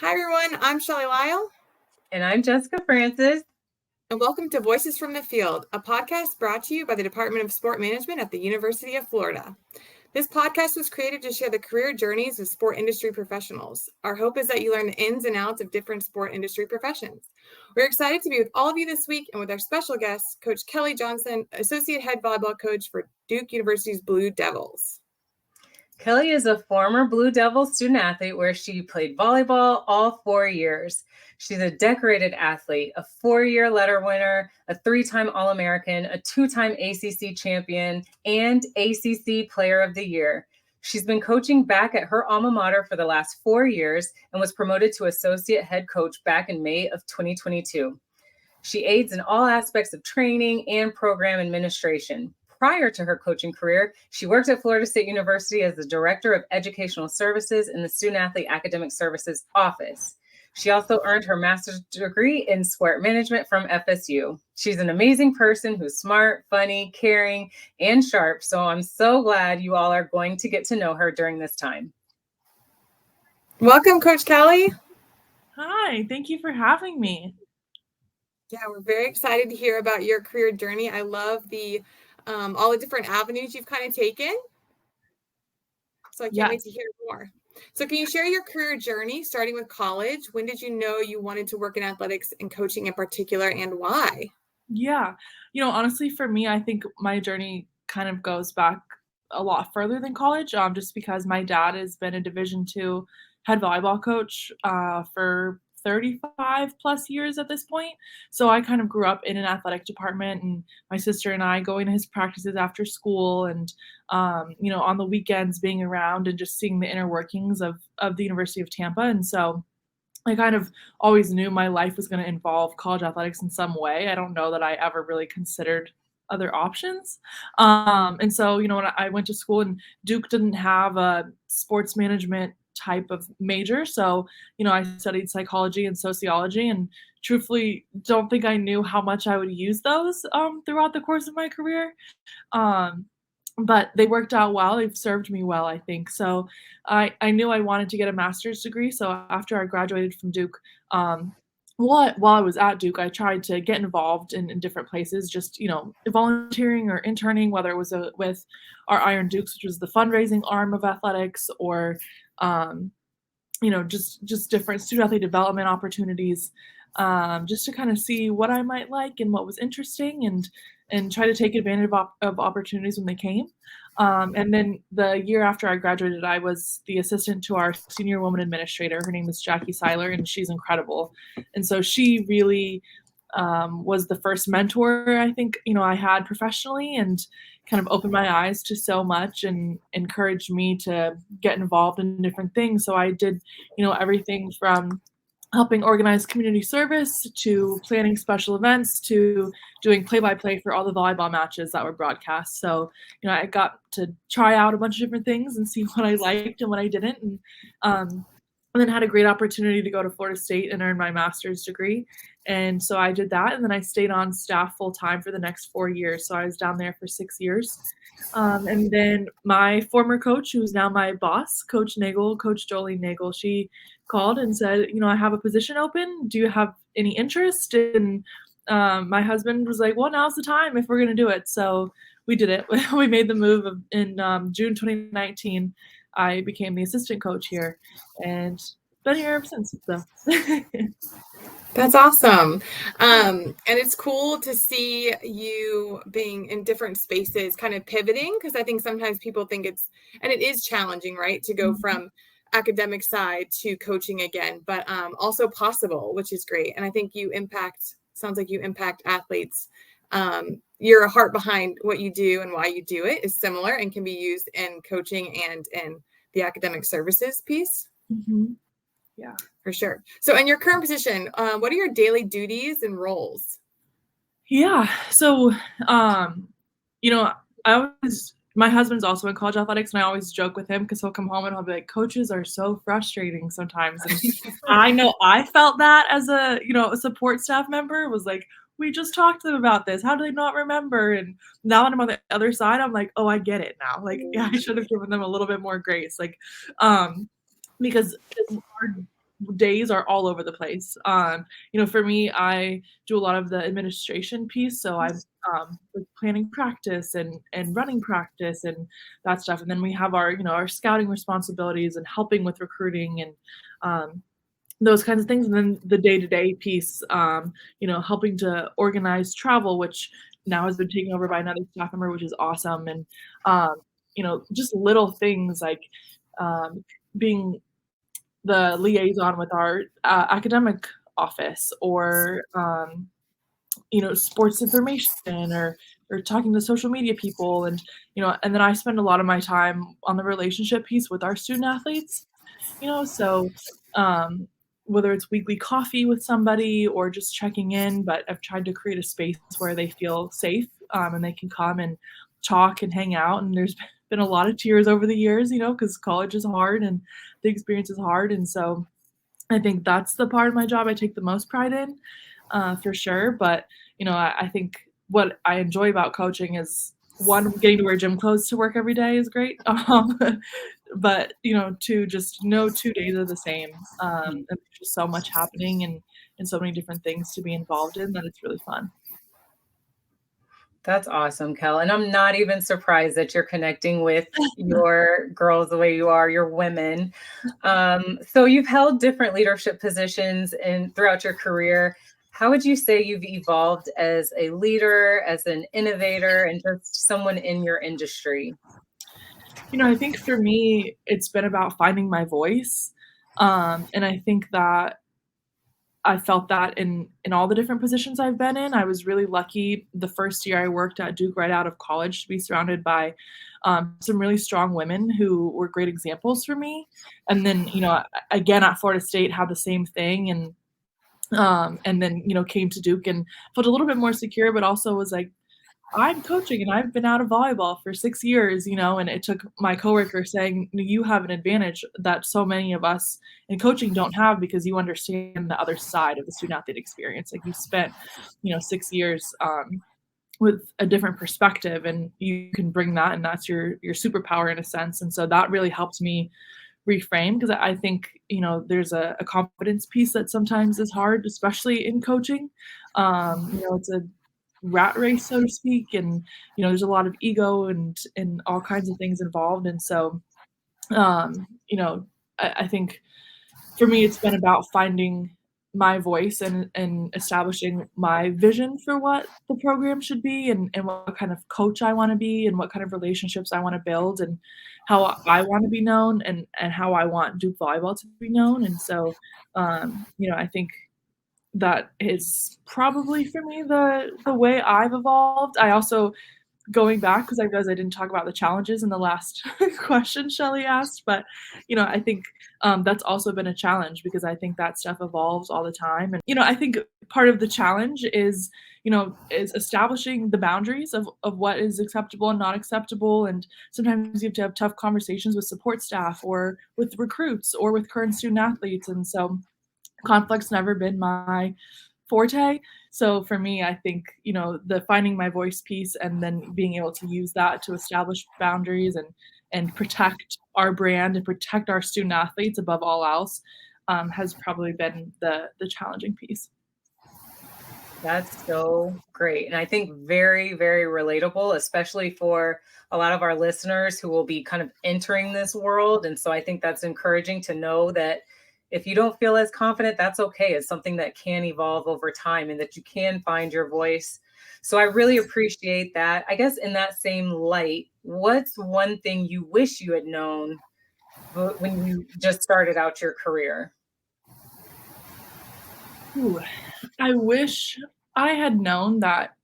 Hi, everyone. I'm Shelly Lyle. And I'm Jessica Francis. And welcome to Voices from the Field, a podcast brought to you by the Department of Sport Management at the University of Florida. This podcast was created to share the career journeys of sport industry professionals. Our hope is that you learn the ins and outs of different sport industry professions. We're excited to be with all of you this week and with our special guest, Coach Kellie Johnson, Associate Head Volleyball Coach for Duke University's Blue Devils. Kellie is a former Blue Devils student athlete where she played volleyball all 4 years. She's a decorated athlete, a 4-year letter winner, a 3-time All-American, a 2-time ACC champion, and ACC Player of the Year. She's been coaching back at her alma mater for the last 4 years and was promoted to associate head coach back in May of 2022. She aids in all aspects of training and program administration. Prior to her coaching career, she worked at Florida State University as the Director of Educational Services in the Student Athlete Academic Services Office. She also earned her master's degree in sport management from FSU. She's an amazing person who's smart, funny, caring, and sharp, so I'm so glad you all are going to get to know her during this time. Welcome, Coach Kellie. Hi, thank you for having me. Yeah, we're very excited to hear about your career journey. I love all the different avenues you've kind of taken. So I can't wait to hear more. So can you share your career journey, starting with college? When did you know you wanted to work in athletics and coaching in particular, and why? Yeah, honestly, for me, I think my journey kind of goes back a lot further than college, just because my dad has been a Division II head volleyball coach for 35 plus years at this point. So I kind of grew up in an athletic department, and my sister and I going to his practices after school and, on the weekends being around and just seeing the inner workings of the University of Tampa. And so I kind of always knew my life was going to involve college athletics in some way. I don't know that I ever really considered other options. And so, when I went to school, and Duke didn't have a sports management type of major. So, I studied psychology and sociology, and truthfully don't think I knew how much I would use those throughout the course of my career. But they worked out well. They've served me well, I think. So I knew I wanted to get a master's degree. So after I graduated from Duke, while I was at Duke, I tried to get involved in different places, just, volunteering or interning, whether it was with our Iron Dukes, which was the fundraising arm of athletics, or, just different student athlete development opportunities, just to kind of see what I might like and what was interesting, and try to take advantage of opportunities when they came. And then the year after I graduated, I was the assistant to our senior woman administrator. Her name is Jackie Seiler, and she's incredible. And so she really was the first mentor I think, I had professionally, and kind of opened my eyes to so much and encouraged me to get involved in different things. So I did, everything from helping organize community service to planning special events to doing play-by-play for all the volleyball matches that were broadcast. So, I got to try out a bunch of different things and see what I liked and what I didn't. And then had a great opportunity to go to Florida State and earn my master's degree. And so I did that. And then I stayed on staff full time for the next 4 years. So I was down there for 6 years. And then my former coach, who's now my boss, Coach Jolene Nagel, she called and said, I have a position open. Do you have any interest? And my husband was like, well, now's the time if we're going to do it. So we did it. We made the move in June 2019. I became the assistant coach here and been here ever since. So. That's awesome. And it's cool to see you being in different spaces, kind of pivoting, because I think sometimes people think it is challenging, right, to go from academic side to coaching again, but also possible, which is great. And I think sounds like you impact athletes. Your heart behind what you do and why you do it is similar and can be used in coaching and in the academic services piece. Mm-hmm. Yeah, for sure. So in your current position, what are your daily duties and roles? Yeah. So, my husband's also in college athletics, and I always joke with him because he'll come home and he'll be like, coaches are so frustrating sometimes. And I know I felt that as a support staff member. Was like, we just talked to them about this. How do they not remember? And now that I'm on the other side, I'm like, oh, I get it now. Like, yeah, I should have given them a little bit more grace. Like, because it's hard days are all over the place. For me, I do a lot of the administration piece, so I'm with planning practice and running practice and that stuff. And then we have our scouting responsibilities and helping with recruiting and those kinds of things. And then the day-to-day piece, helping to organize travel, which now has been taken over by another staff member, which is awesome. And just little things like being the liaison with our academic office, or sports information, or talking to social media people, and then I spend a lot of my time on the relationship piece with our student athletes. So whether it's weekly coffee with somebody or just checking in, but I've tried to create a space where they feel safe, and they can come and talk and hang out. And there's been a lot of tears over the years, because college is hard and the experience is hard. And so I think that's the part of my job I take the most pride in, for sure. But, I think what I enjoy about coaching is, one, getting to wear gym clothes to work every day is great. But, two, just no 2 days are the same. And there's just so much happening and so many different things to be involved in that it's really fun. That's awesome, Kel. And I'm not even surprised that you're connecting with your girls the way you are, your women. So you've held different leadership positions throughout your career. How would you say you've evolved as a leader, as an innovator, and just someone in your industry? I think for me, it's been about finding my voice. And I think that I felt that in all the different positions I've been in. I was really lucky the first year I worked at Duke right out of college to be surrounded by some really strong women who were great examples for me. And then, again at Florida State, had the same thing, and then, came to Duke and felt a little bit more secure, but also was like, I'm coaching and I've been out of volleyball for 6 years, and it took my coworker saying, you have an advantage that so many of us in coaching don't have, because you understand the other side of the student athlete experience. Like, you spent, 6 years with a different perspective, and you can bring that, and that's your superpower in a sense. And so that really helped me reframe, because I think, there's a confidence piece that sometimes is hard, especially in coaching. It's a rat race, so to speak, and there's a lot of ego and all kinds of things involved. And so I think for me, it's been about finding my voice and establishing my vision for what the program should be, and what kind of coach I want to be, and what kind of relationships I want to build, and how I want to be known, and how I want Duke volleyball to be known. And so I think that is probably for me the way I've evolved. I also, going back, because I realized I didn't talk about the challenges in the last question Shelly asked, but I think that's also been a challenge, because I think that stuff evolves all the time. And I think part of the challenge is establishing the boundaries of what is acceptable and not acceptable. And sometimes you have to have tough conversations with support staff, or with recruits, or with current student athletes. And so conflict's never been my forte. So for me, I think, the finding my voice piece, and then being able to use that to establish boundaries and protect our brand and protect our student athletes above all else, has probably been the challenging piece. That's so great. And I think very, very relatable, especially for a lot of our listeners who will be kind of entering this world. And so I think that's encouraging to know that if you don't feel as confident, that's okay. It's something that can evolve over time, and that you can find your voice. So I really appreciate that. I guess in that same light, what's one thing you wish you had known when you just started out your career? Ooh, I wish I had known that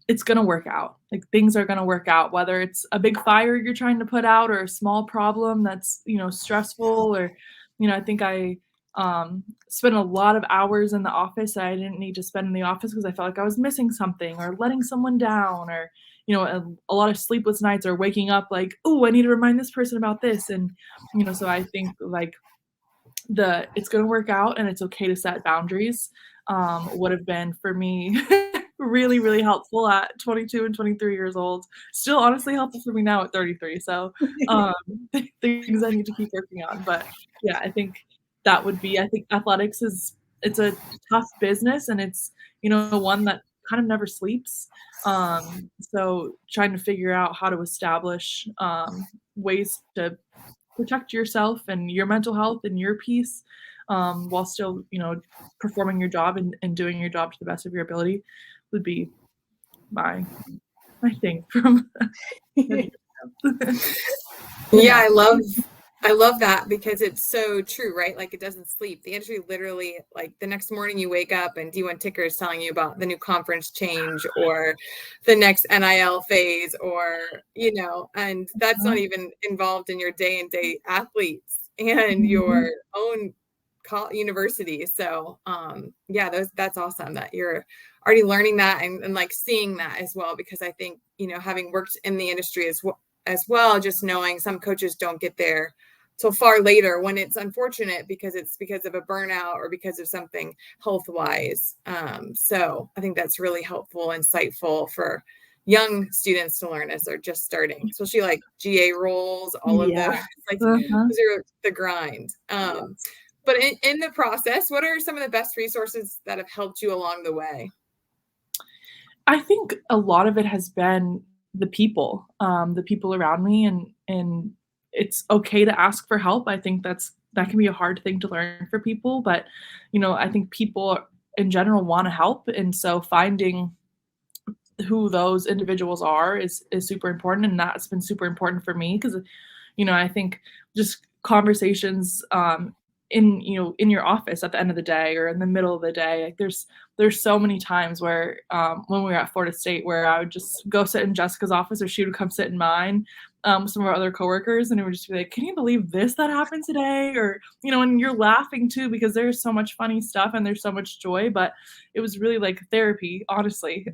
it's going to work out. Like, things are going to work out, whether it's a big fire you're trying to put out, or a small problem that's, stressful. Or, I think I spent a lot of hours in the office that I didn't need to spend in the office, because I felt like I was missing something, or letting someone down, or, a lot of sleepless nights, or waking up like, oh, I need to remind this person about this. And, so I think, like, it's going to work out, and it's okay to set boundaries, would have been for me really, really helpful at 22 and 23 years old. Still honestly helpful for me now at 33. So things I need to keep working on. But yeah, I think I think athletics it's a tough business, and it's, one that kind of never sleeps. So trying to figure out how to establish ways to protect yourself and your mental health and your peace, while still, performing your job and doing your job to the best of your ability would be my thing from Yeah, I love that, because it's so true, right? Like, it doesn't sleep. The industry literally, like, the next morning you wake up and D1 Ticker is telling you about the new conference change or the next NIL phase, or, and that's not even involved in your day and day athletes and your own university. So yeah, that's awesome that you're already learning that and like seeing that as well, because I think, having worked in the industry as well, just knowing some coaches don't get there till far later, when it's unfortunate because it's because of a burnout or because of something health wise. So I think that's really helpful, insightful for young students to learn as they're just starting, especially like GA roles, all of those, like those are the grind. But in the process, what are some of the best resources that have helped you along the way? I think a lot of it has been the people around me, and it's okay to ask for help. I think that can be a hard thing to learn for people, but I think people in general want to help, and so finding who those individuals are is super important, and that's been super important for me, because I think just conversations in your office at the end of the day or in the middle of the day, like there's so many times where when we were at Florida State, where I would just go sit in Jessica's office, or she would come sit in mine with some of our other coworkers, and it would just be like, can you believe this that happened today? Or and you're laughing too, because there's so much funny stuff and there's so much joy, but it was really like therapy, honestly,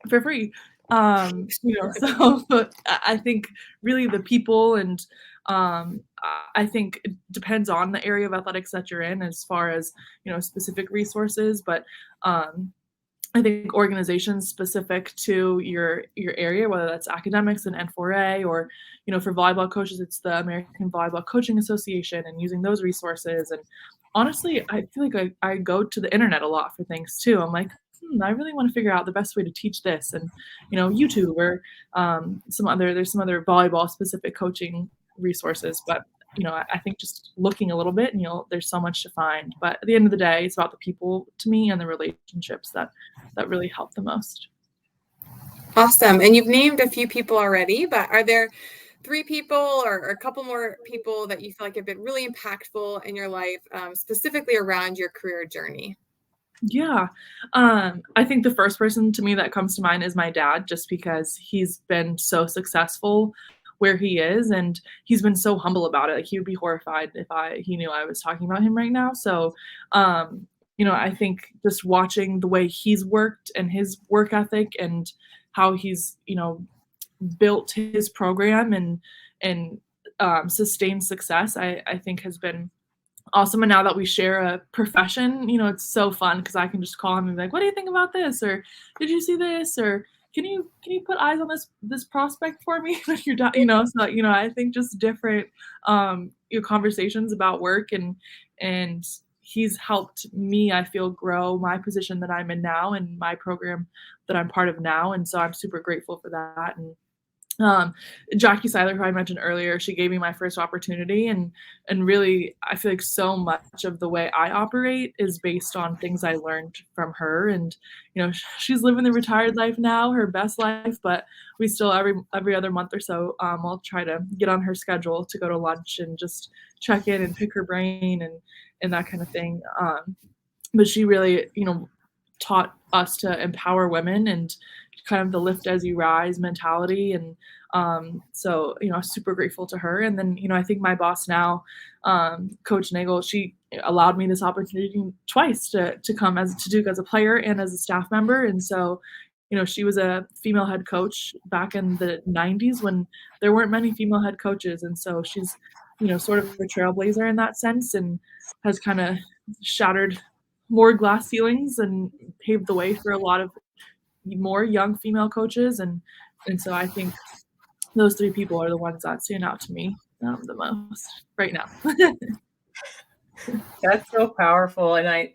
for free. So but I think really the people, and I think it depends on the area of athletics that you're in as far as specific resources, but I think organizations specific to your area, whether that's academics and N4A, or for volleyball coaches, it's the American Volleyball Coaching Association, and using those resources. And honestly, I feel like I go to the internet a lot for things too. I'm like, I really want to figure out the best way to teach this, and YouTube, or there's some other volleyball specific coaching resources. But I think just looking a little bit, and there's so much to find. But at the end of the day, it's about the people to me, and the relationships that really help the most. Awesome. And you've named a few people already, but are there 3 people or a couple more people that you feel like have been really impactful in your life, specifically around your career journey? Yeah. I think the first person to me that comes to mind is my dad, just because he's been so successful where he is, and he's been so humble about it. Like, he would be horrified if he knew I was talking about him right now. So, I think just watching the way he's worked and his work ethic, and how he's, built his program and sustained success, I think has been awesome. And now that we share a profession, it's so fun, because I can just call him and be like, what do you think about this? Or did you see this? Or can you put eyes on this prospect for me? So, I think just different conversations about work, and he's helped me, I feel, grow my position that I'm in now, and my program that I'm part of now. And so I'm super grateful for that. And Jackie Seiler, who I mentioned earlier, she gave me my first opportunity, and really, I feel like so much of the way I operate is based on things I learned from her. And she's living the retired life now, her best life, but we still every other month or so, I'll try to get on her schedule to go to lunch and just check in and pick her brain and that kind of thing. But she really taught us to empower women, and kind of the lift as you rise mentality. And so super grateful to her. And then I think my boss now, Coach Nagel, she allowed me this opportunity twice to come as a player and as a staff member. And so she was a female head coach back in the 90s, when there weren't many female head coaches, and so she's sort of a trailblazer in that sense, and has kind of shattered more glass ceilings and paved the way for a lot of more young female coaches, and so I think those 3 people are the ones that stand out to me the most right now. That's so powerful. And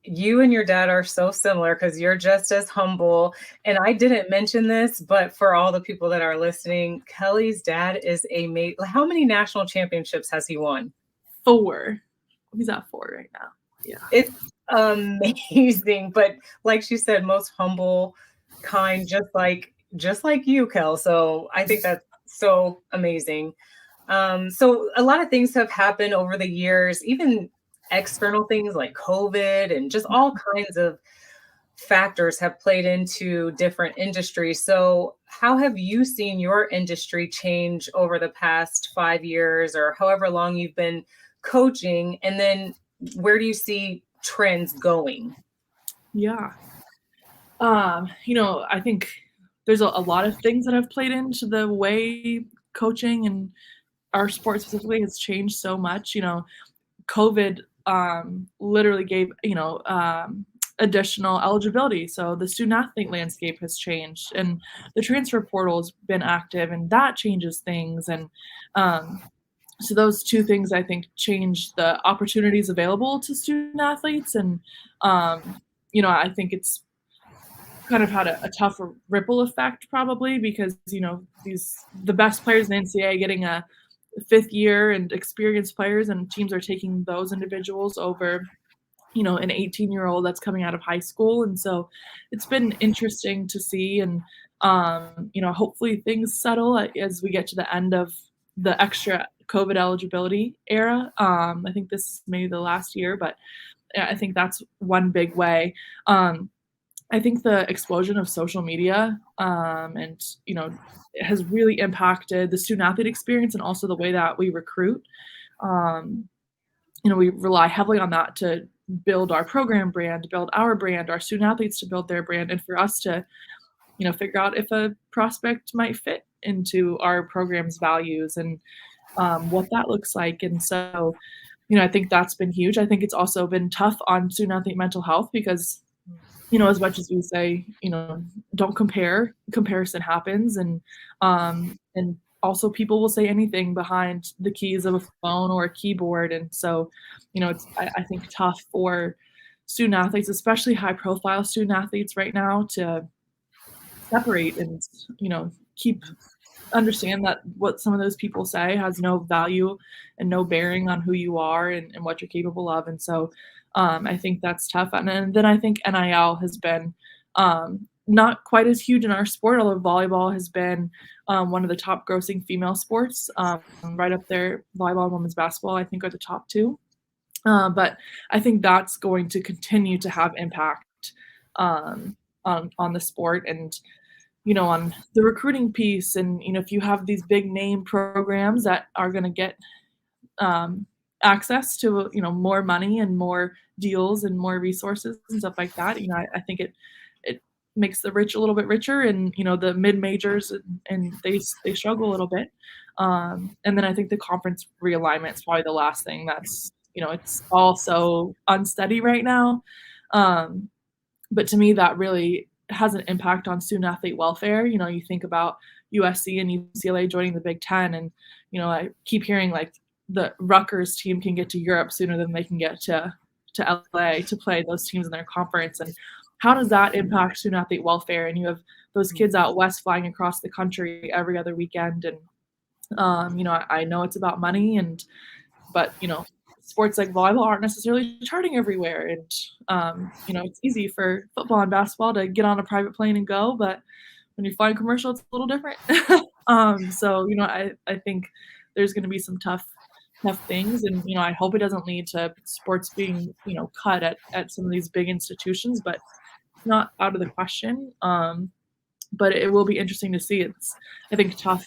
you and your dad are so similar because you're just as humble. And I didn't mention this, but for all the people that are listening, Kellie's dad is how many national championships has he won? 4. He's at 4 right now. Yeah. It's amazing. But like she said, most humble, kind, just like you, Kel. So I think that's so amazing. So a lot of things have happened over the years, even external things like COVID and just all kinds of factors have played into different industries. So how have you seen your industry change over the past 5 years or however long you've been coaching? And then where do you see trends going? Yeah. I think there's a lot of things that have played into the way coaching and our sport specifically has changed so much. COVID literally gave, additional eligibility. So the student athlete landscape has changed, and the transfer portal has been active, and that changes things. And so those 2 things, I think, change the opportunities available to student athletes. And, I think it's kind of had a tougher ripple effect probably because, the best players in the NCAA getting a 5th year and experienced players, and teams are taking those individuals over, an 18-year-old that's coming out of high school. And so it's been interesting to see. And, hopefully things settle as we get to the end of the extra COVID eligibility era. I think this is maybe the last year, but I think that's one big way. I think the explosion of social media and it has really impacted the student athlete experience and also the way that we recruit. We rely heavily on that to build our program brand, to build our brand, our student athletes to build their brand, and for us to figure out if a prospect might fit into our program's values and what that looks like. And so I think that's been huge. I think it's also been tough on student athlete mental health because as much as we say, don't compare, comparison happens. And also people will say anything behind the keys of a phone or a keyboard. And so, it's, I think, tough for student athletes, especially high profile student athletes right now, to separate and, understand that what some of those people say has no value and no bearing on who you are and what you're capable of. And so I think that's tough. And then I think NIL has been not quite as huge in our sport, although volleyball has been one of the top grossing female sports, right up there. Volleyball and women's basketball, I think, are the top 2. But I think that's going to continue to have impact on the sport and, on the recruiting piece. And, if you have these big name programs that are going to get access to, more money and more deals and more resources and stuff like that, I think it makes the rich a little bit richer, and, the mid majors and they struggle a little bit. And then I think the conference realignment is probably the last thing that's, it's all so unsteady right now. But to me, that really has an impact on student athlete welfare. You think about USC and UCLA joining the Big Ten, and, I keep hearing like the Rutgers team can get to Europe sooner than they can get to LA to play those teams in their conference. And how does that impact student athlete welfare? And you have those kids out west flying across the country every other weekend. And, I know it's about money, but sports like volleyball aren't necessarily charting everywhere. And, it's easy for football and basketball to get on a private plane and go, but when you're flying commercial, it's a little different. So, I think there's going to be some tough things. And, I hope it doesn't lead to sports being, cut at some of these big institutions, but it's not out of the question. But it will be interesting to see. It's, I think, tough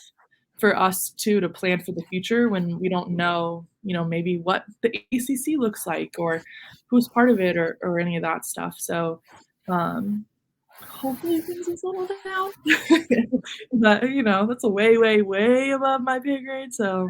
for us too to plan for the future when we don't know, maybe what the ACC looks like or who's part of it or any of that stuff. So hopefully things will settle down. But that's a way, way, way above my pay grade. So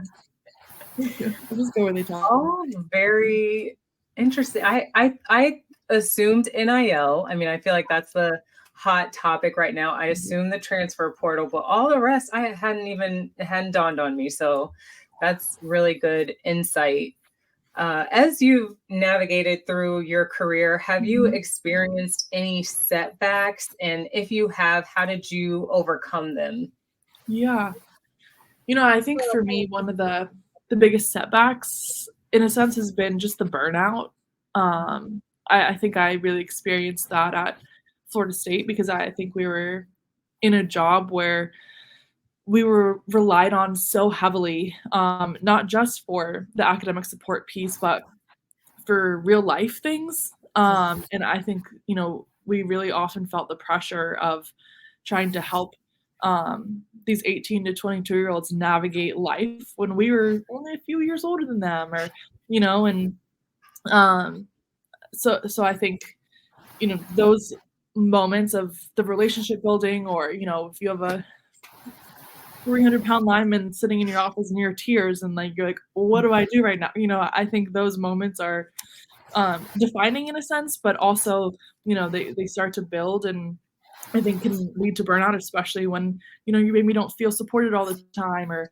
I'll just go where they talk. Oh, very interesting. I assumed NIL. I mean, I feel like that's the hot topic right now. I assume the transfer portal, but all the rest it hadn't dawned on me. So that's really good insight. As you've navigated through your career, have you experienced any setbacks? And if you have, how did you overcome them? Yeah. I think for me, one of the biggest setbacks, in a sense, has been just the burnout. I think I really experienced that at Florida State because I think we were in a job where we were relied on so heavily, not just for the academic support piece, but for real life things. And I think, we really often felt the pressure of trying to help these 18 to 22-year-olds navigate life when we were only a few years older than them, or, and so I think, those moments of the relationship building, or, if you have a 300-pound lineman sitting in your office near tears and you're like, well, what do I do right now? I think those moments are defining in a sense, but also, they start to build, and I think can lead to burnout, especially when, you maybe don't feel supported all the time, or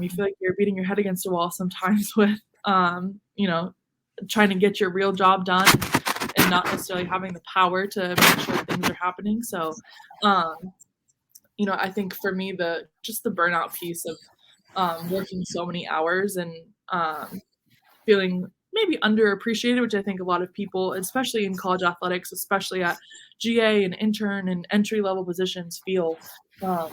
you feel like you're beating your head against a wall sometimes with, trying to get your real job done and not necessarily having the power to make sure things are happening. So, I think for me, the burnout piece of working so many hours and feeling maybe underappreciated, which I think a lot of people, especially in college athletics, especially at GA and intern and entry level positions, feel. I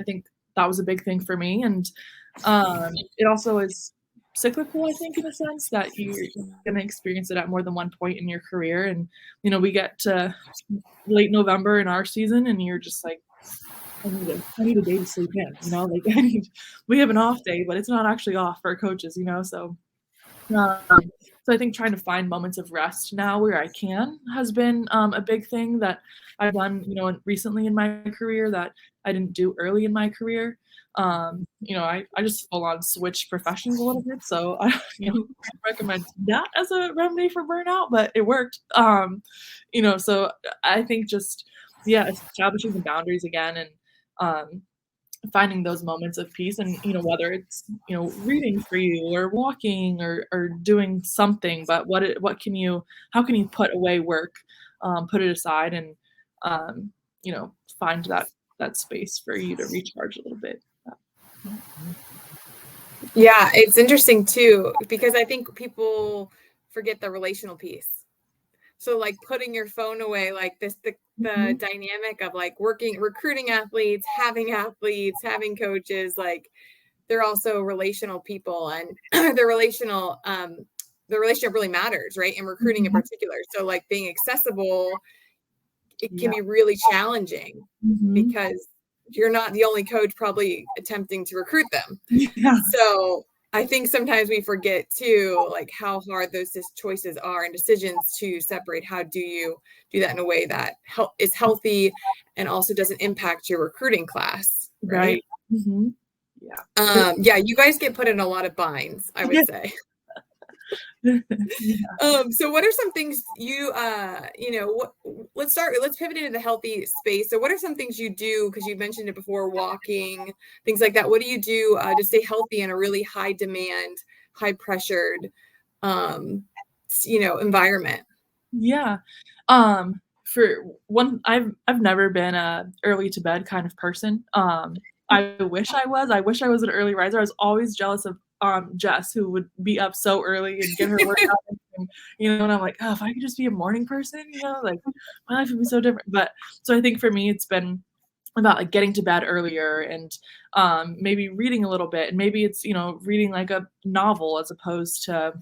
think that was a big thing for me, and it also is cyclical. I think in a sense that you're going to experience it at more than one point in your career, and we get to late November in our season, and you're just like, I need a day to sleep in. We have an off day, but it's not actually off for coaches, so. So I think trying to find moments of rest now where I can has been a big thing that I've done, recently in my career that I didn't do early in my career. I just full on switched professions a little bit, so I recommend that as a remedy for burnout, but it worked. So I think just establishing the boundaries again, and finding those moments of peace, and whether it's reading for you or walking or doing something, but how can you put away work, put it aside, and find that space for you to recharge a little bit. Yeah, it's interesting too, because I think people forget the relational piece. So putting your phone away, the dynamic of recruiting athletes, having coaches, they're also relational people, and the relationship really matters, right? In recruiting in particular. So being accessible, it can be really challenging because you're not the only coach probably attempting to recruit them. Yeah. So I think sometimes we forget too, how hard those choices are and decisions to separate. How do you do that in a way that is healthy and also doesn't impact your recruiting class? Right. Mm-hmm. Yeah. You guys get put in a lot of binds, I would say. So what are some things let's pivot into the healthy space. So what are some things you do, because you mentioned it before, walking, things like that? What do you do to stay healthy in a really high demand, high pressured environment? Yeah. For one, I've never been a early to bed kind of person. I wish I was an early riser. I was always jealous of Jess, who would be up so early and get her workout, and I'm like, oh, if I could just be a morning person, my life would be so different. But so I think for me, it's been about getting to bed earlier, and maybe reading a little bit, and maybe it's reading a novel as opposed to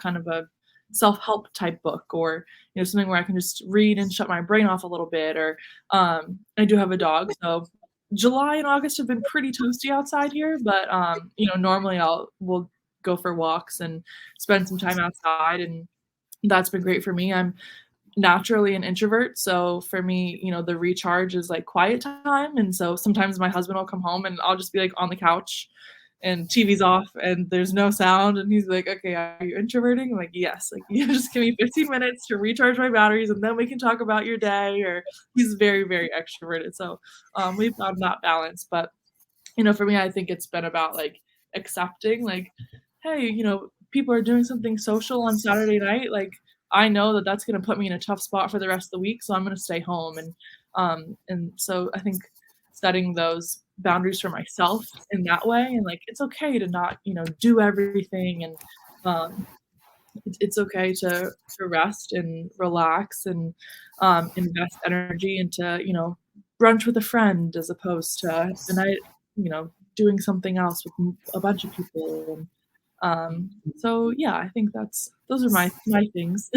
kind of a self-help type book, or something where I can just read and shut my brain off a little bit. Or I do have a dog, so July and August have been pretty toasty outside here, but normally we'll go for walks and spend some time outside, and that's been great for me. I'm naturally an introvert, so for me, the recharge is quiet time, and so sometimes my husband will come home and I'll just be on the couch and TV's off and there's no sound. And he's like, okay, are you introverting? I'm like, yes, like you just give me 15 minutes to recharge my batteries and then we can talk about your day. Or he's very, very extroverted. So we've found that balance. But, for me, I think it's been about like accepting, like, hey, people are doing something social on Saturday night. Like, I know that that's going to put me in a tough spot for the rest of the week. So I'm going to stay home. And so I think setting those boundaries for myself in that way, and like it's okay to not do everything, and it's okay to rest and relax and invest energy into brunch with a friend as opposed to the night doing something else with a bunch of people. And so yeah, I think those are my things.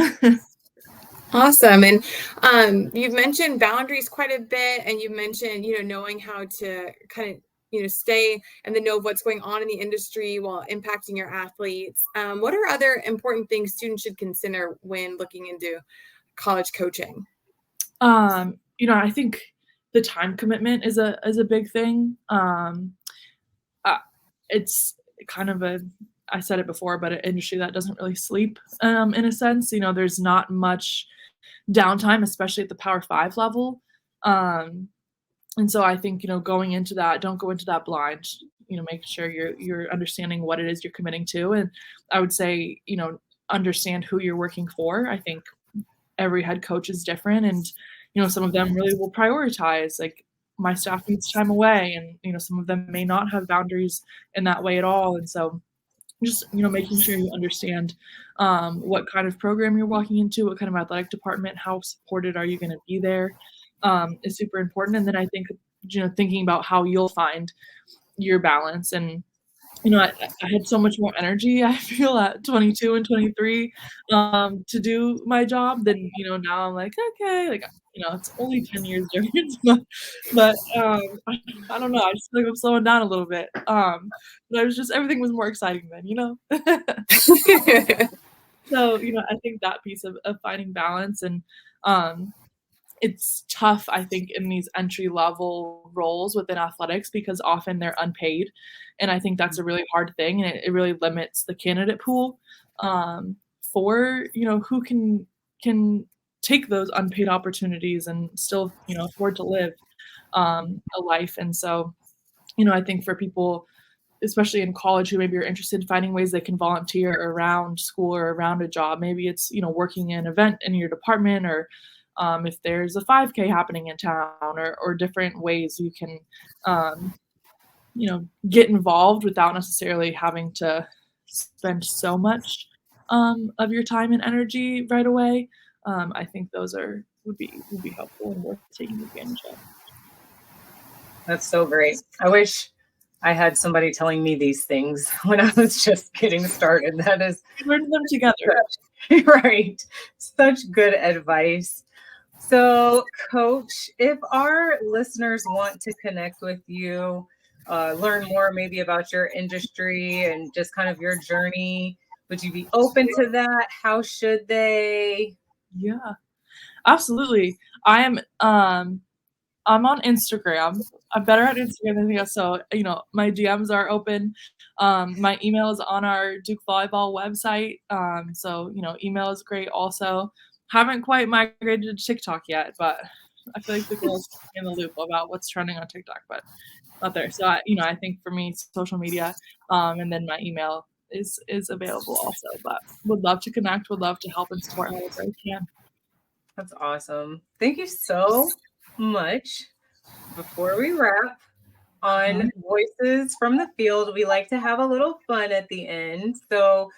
Awesome. And you've mentioned boundaries quite a bit, and you've mentioned, knowing how to kind of, stay in the know of what's going on in the industry while impacting your athletes. What are other important things students should consider when looking into college coaching? I think the time commitment is a big thing. It's kind of I said it before, but an industry that doesn't really sleep, in a sense. There's not much downtime, especially at the Power 5 level. And so I think, going into that, don't go into that blind, make sure you're understanding what it is you're committing to. And I would say, understand who you're working for. I think every head coach is different, and, some of them really will prioritize, like, my staff needs time away, and, some of them may not have boundaries in that way at all. And so just, making sure you understand what kind of program you're walking into, what kind of athletic department, how supported are you going to be there, is super important. And then I think, thinking about how you'll find your balance. And, I had so much more energy, I feel, at 22 and 23 to do my job than, now I'm like, okay, like, it's only 10 years difference, but I don't know. I just feel like I'm slowing down a little bit. But everything was more exciting then, So, I think that piece of finding balance, and it's tough, I think, in these entry level roles within athletics because often they're unpaid. And I think that's a really hard thing. And it really limits the candidate pool for, who can take those unpaid opportunities and still, afford to live a life. And so, I think for people, especially in college, who maybe are interested in finding ways they can volunteer around school or around a job, maybe it's, working an event in your department, or if there's a 5K happening in town, or different ways you can, get involved without necessarily having to spend so much of your time and energy right away. I think those would be helpful and worth taking advantage of. That's so great. I wish I had somebody telling me these things when I was just getting started. That is, learn them together. Right. Such good advice. So, Coach, if our listeners want to connect with you, learn more maybe about your industry and just kind of your journey, would you be open to that? How should they? Yeah, absolutely. I'm on Instagram. I'm better at Instagram than anything else. So, my DMs are open. My email is on our Duke Volleyball website. So, email is great also. Haven't quite migrated to TikTok yet, but I feel like the girls in the loop about what's trending on TikTok, but not there. So, I think for me, social media, and then my email is available also. But would love to connect. Would love to help and support however I can. That's awesome. Thank you so much. Before we wrap on Voices from the Field, we like to have a little fun at the end. So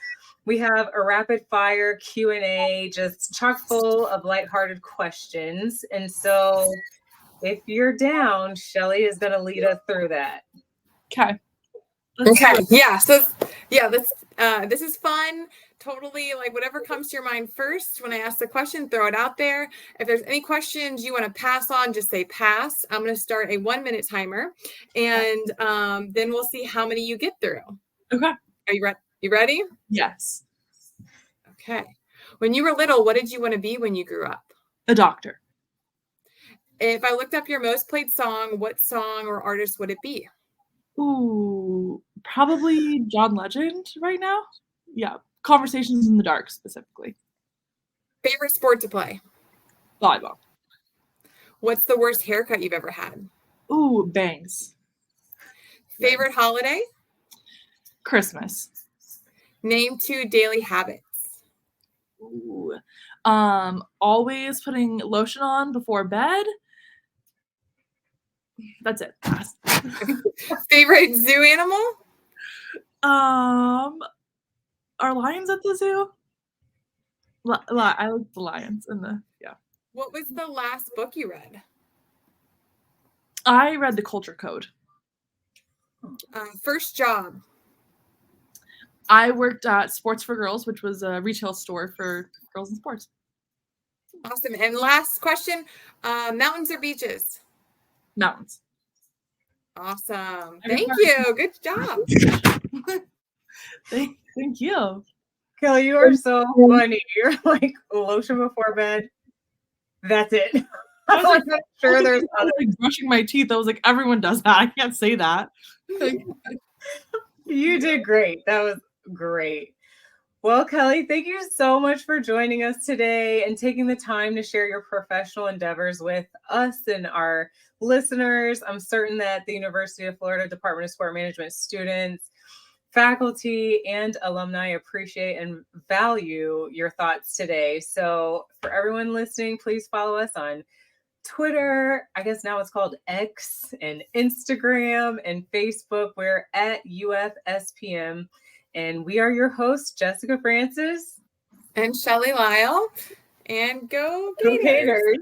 we have a rapid fire Q&A, just chock full of lighthearted questions. And so if you're down, Shelly is going to lead us through that. Okay. Okay. Yeah. So yeah, this is fun. Totally, like, whatever comes to your mind first when I ask the question, throw it out there. If there's any questions you want to pass on, just say pass. I'm going to start a 1-minute timer, and then we'll see how many you get through. Okay. Are you ready? You ready? Yes. Okay. When you were little, what did you want to be when you grew up? A doctor. If I looked up your most played song, what song or artist would it be? Ooh, Probably John Legend right now. Yeah, Conversations in the Dark specifically. Favorite sport to play? Volleyball. What's the worst haircut you've ever had? Ooh, bangs. Favorite holiday? Christmas. Name 2 daily habits. Ooh. Always putting lotion on before bed. That's it. Favorite zoo animal? Are lions at the zoo? I like the lions and yeah. What was the last book you read? I read The Culture Code. First job? I worked at Sports for Girls, which was a retail store for girls in sports. Awesome. And last question, mountains or beaches? Mountains. Awesome. Thank you. Good job. Thank you. Kellie, you are so funny. You're like lotion before bed. That's it. I'm not sure there's I was like brushing my teeth. I was like, everyone does that. I can't say that. You did great. That was great. Well, Kellie, thank you so much for joining us today and taking the time to share your professional endeavors with us and our listeners. I'm certain that the University of Florida Department of Sport Management students, faculty, and alumni appreciate and value your thoughts today. So for everyone listening, please follow us on Twitter, I guess now it's called X, and Instagram and Facebook. We're at UFSPM. And we are your hosts, Jessica Francis and Shelly Lyle. And go Gators.